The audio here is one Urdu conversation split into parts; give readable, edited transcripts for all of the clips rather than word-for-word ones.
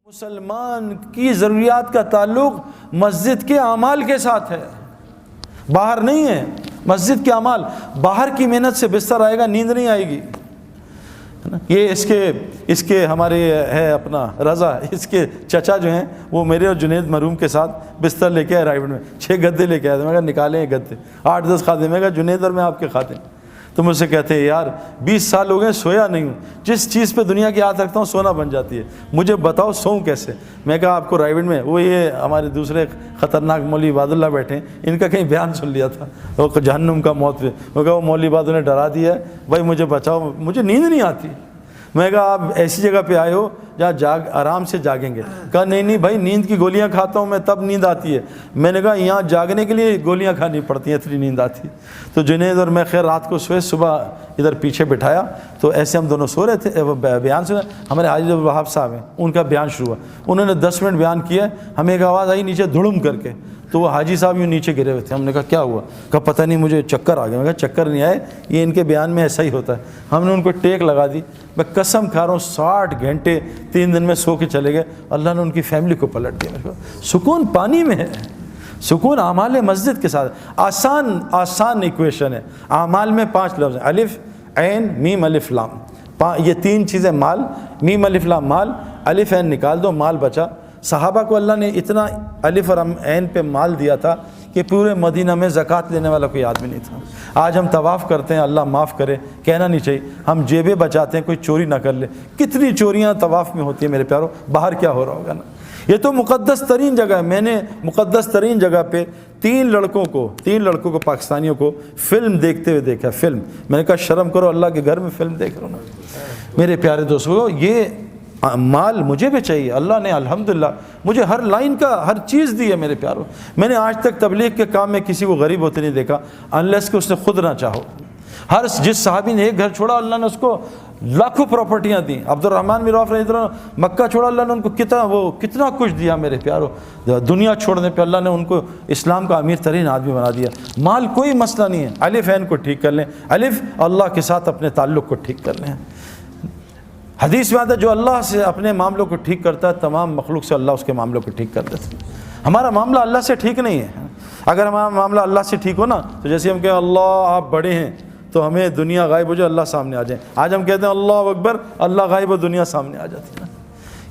مسلمان کی ضروریات کا تعلق مسجد کے اعمال کے ساتھ ہے، باہر نہیں ہے۔ مسجد کے اعمال، باہر کی محنت سے بستر آئے گا، نیند نہیں آئے گی۔ یہ اس کے ہمارے ہے اپنا رضا، اس کے چچا جو ہیں وہ میرے اور جنید مرحوم کے ساتھ بستر لے کے آئے رائیوڈ میں، 6 گدے لے کے آئے تھے۔ میں کہا نکالیں یہ گدے، 8-10 خادم۔ میں کہا جنید اور میں آپ کے خادم۔ تو مجھ سے کہتے ہیں یار 20 سال ہو گئے سویا نہیں ہوں، جس چیز پہ دنیا کی ہاتھ رکھتا ہوں سونا بن جاتی ہے، مجھے بتاؤ سوؤں کیسے؟ میں کہا آپ کو رائیوڈ میں وہ یہ ہمارے دوسرے خطرناک مولوی عباد اللہ بیٹھے ہیں، ان کا کہیں بیان سن لیا تھا وہ جہنم کا موت پہ۔ میں کہا وہ مولوی عباد نے ڈرا دیا ہے بھائی مجھے بچاؤ، مجھے نیند نہیں آتی۔ میں کہا آپ ایسی جگہ پہ آئے ہو جہاں آرام سے جاگیں گے؟ کہا نہیں بھائی نیند کی گولیاں کھاتا ہوں میں تب نیند آتی ہے۔ میں نے کہا یہاں جاگنے کے لیے گولیاں کھانی پڑتی ہیں اتنی نیند آتی ہے۔ تو جنید اور میں خیر رات کو سوئے، صبح ادھر پیچھے بٹھایا تو ایسے ہم دونوں سو رہے تھے، بیان سنا۔ ہمارے حاجی عبدالوہاب صاحب ہیں، ان کا بیان شروع ہوا، انہوں نے 10 منٹ بیان کیا، ہمیں ایک آواز آئی نیچے دھڑم کر کے، تو وہ حاجی صاحب یوں نیچے گرے ہوئے تھے۔ ہم نے کہا کیا ہوا؟ کہا پتہ نہیں مجھے چکر آ گیا۔ میں کہا چکر نہیں آئے، یہ ان کے بیان میں ایسا ہی ہوتا ہے۔ ہم نے ان کو ٹیک لگا دی۔ میں قسم کھا رہا ہوں 60 گھنٹے 3 دن میں سو کے چلے گئے، اللہ نے ان کی فیملی کو پلٹ دیا۔ سکون پانی میں ہے، سکون اعمال مسجد کے ساتھ۔ آسان ایکویشن ہے۔ اعمال میں 5 لفظ ہیں، الف عین میم الف لام، یہ 3 چیزیں مال، میم الف لام مال، الف عین نکال دو مال بچا۔ صحابہ کو اللہ نے اتنا الف اور عین پہ مال دیا تھا کہ پورے مدینہ میں زکوٰۃ لینے والا کوئی آدمی نہیں تھا۔ آج ہم طواف کرتے ہیں، اللہ معاف کرے کہنا نہیں چاہیے، ہم جیبیں بچاتے ہیں کوئی چوری نہ کر لے۔ کتنی چوریاں طواف میں ہوتی ہیں میرے پیاروں، باہر کیا ہو رہا ہوگا نا۔ یہ تو مقدس ترین جگہ ہے۔ میں نے مقدس ترین جگہ پہ 3 لڑکوں کو پاکستانیوں کو فلم دیکھتے ہوئے دیکھا، فلم۔ میں نے کہا شرم کرو، اللہ کے گھر میں فلم دیکھ رہا ہوں نا۔ میرے پیارے دوستو، یہ مال مجھے بھی چاہیے۔ اللہ نے الحمدللہ مجھے ہر لائن کا ہر چیز دی ہے میرے پیاروں۔ میں نے آج تک تبلیغ کے کام میں کسی کو غریب ہوتے نہیں دیکھا انلیس کہ اس نے خود نہ چاہو۔ جس صحابی نے ایک گھر چھوڑا اللہ نے اس کو لاکھوں پراپرٹیاں دیں۔ عبد الرحمن بن عوف رضی اللہ عنہ مکہ چھوڑا، اللہ نے ان کو کتنا کچھ دیا میرے پیاروں۔ دنیا چھوڑنے پہ اللہ نے ان کو اسلام کا امیر ترین آدمی بنا دیا۔ مال کوئی مسئلہ نہیں ہے، الف عین کو ٹھیک کر لیں، الف اللہ کے ساتھ اپنے تعلق کو ٹھیک کر لیں۔ حدیث میں آتا ہے جو اللہ سے اپنے معاملوں کو ٹھیک کرتا ہے تمام مخلوق سے اللہ اس کے معاملوں کو ٹھیک کر دیتا ہے۔ ہمارا معاملہ اللہ سے ٹھیک نہیں ہے۔ اگر ہمارا معاملہ اللہ سے ٹھیک ہو نا تو جیسے ہم کہیں اللہ آپ بڑے ہیں تو ہمیں دنیا غائب ہو جائے، اللہ سامنے آ جائے۔ آج ہم کہتے ہیں اللہ اکبر، اللہ غائب ہو دنیا سامنے آ جاتی ہے۔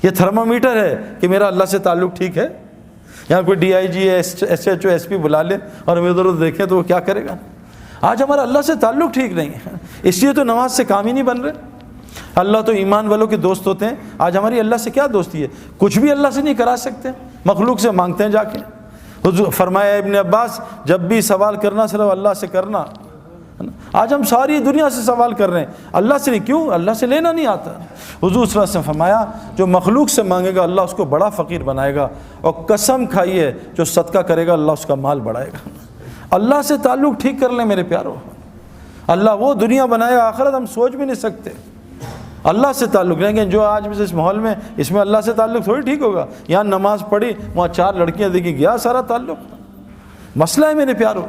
یہ تھرمامیٹر ہے کہ میرا اللہ سے تعلق ٹھیک ہے۔ یہاں کوئی DIG SHO SP بلا لے اور ہم ادھر ادھر دیکھیں تو وہ کیا کرے گا؟ آج ہمارا اللہ سے تعلق ٹھیک نہیں ہے، اس لیے تو نماز سے کام ہی نہیں بن رہے۔ اللہ تو ایمان والوں کے دوست ہوتے ہیں، آج ہماری اللہ سے کیا دوستی ہے؟ کچھ بھی اللہ سے نہیں کرا سکتے، مخلوق سے مانگتے ہیں جا کے۔ حضور فرمایا ابن عباس جب بھی سوال کرنا صرف اللہ سے کرنا۔ آج ہم ساری دنیا سے سوال کر رہے ہیں، اللہ سے نہیں، کیوں؟ اللہ سے لینا نہیں آتا۔ حضور صلی اللہ علیہ وسلم فرمایا جو مخلوق سے مانگے گا اللہ اس کو بڑا فقیر بنائے گا، اور قسم کھائیے جو صدقہ کرے گا اللہ اس کا مال بڑھائے گا۔ اللہ سے تعلق ٹھیک کر لیں میرے پیاروں، اللہ وہ دنیا بنائے گا آخرت ہم سوچ بھی نہیں سکتے۔ اللہ سے تعلق رہیں گے جو آج اس ماحول میں، اس میں اللہ سے تعلق تھوڑی ٹھیک ہوگا۔ یہاں نماز پڑھی، وہاں 4 لڑکیاں دیکھی، گیا سارا تعلق۔ مسئلہ ہے میرے پیاروں۔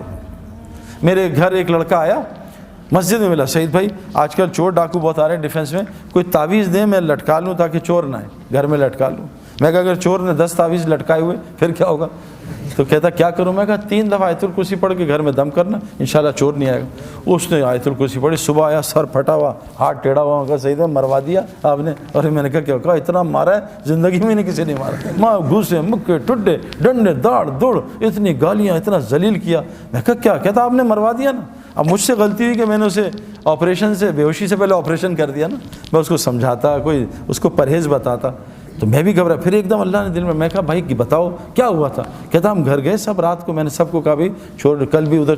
میرے گھر ایک لڑکا آیا، مسجد میں ملا، سعید بھائی آج کل چور ڈاکو بہت آ رہے ہیں ڈیفینس میں، کوئی تعویذ دیں میں لٹکا لوں تاکہ چور نہ آئے، گھر میں لٹکا لوں۔ میں کہا اگر چور نے 10 تعویذ لٹکائے ہوئے پھر کیا ہوگا؟ تو کہتا کیا کروں؟ میں کہا 3 دفعہ آیت الکرسی پڑھ کے گھر میں دم کرنا، انشاءاللہ چور نہیں آئے گا۔ اس نے آیت الکرسی پڑھی، صبح آیا سر پھٹا ہوا، ہاتھ ٹیڑھا ہوا، کہا سعید بھائی مروا دیا آپ نے؟ اور میں نے کہا کیا؟ کہا اتنا مارا ہے زندگی میں نے کسی نے مارا، ماں گھوسے مکے ٹڈے ڈنڈے داڑ دوڑ، اتنی گالیاں، اتنا ذلیل کیا۔ میں کہا کیا؟ کہتا آپ نے مروا دیا نا۔ اب مجھ سے غلطی ہوئی کہ میں نے اسے آپریشن سے، بے ہوشی سے پہلے آپریشن کر دیا نا۔ میں اس کو سمجھاتا، کوئی اس کو پرہیز بتاتا تو میں بھی گھبرا۔ پھر ایک دم اللہ نے دل میں کہا بھائی بتاؤ کیا ہوا تھا؟ کہتا ہم گھر گئے سب رات کو، میں نے سب کو کہا بھائی چھوڑ، کل بھی ادھر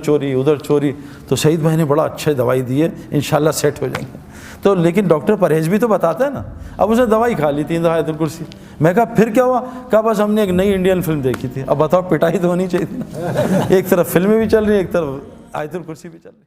چوری، تو سعید بھائی نے بڑا اچھے دوائی دی ہے، انشاءاللہ سیٹ ہو جائیں گے۔ تو لیکن ڈاکٹر پرہیز بھی تو بتاتا ہے نا۔ اب اس نے دوائی کھا لی 3 دفعہ آیت الکرسی۔ میں کہا پھر کیا ہوا؟ کہا بس ہم نے ایک نئی انڈین فلم دیکھی تھی۔ اب بتاؤ پٹائی تو ہونی چاہیے تھی نا۔ ایک طرف فلمیں بھی چل رہی ہیں، ایک طرف آیت الکرسی بھی چل رہی ہے۔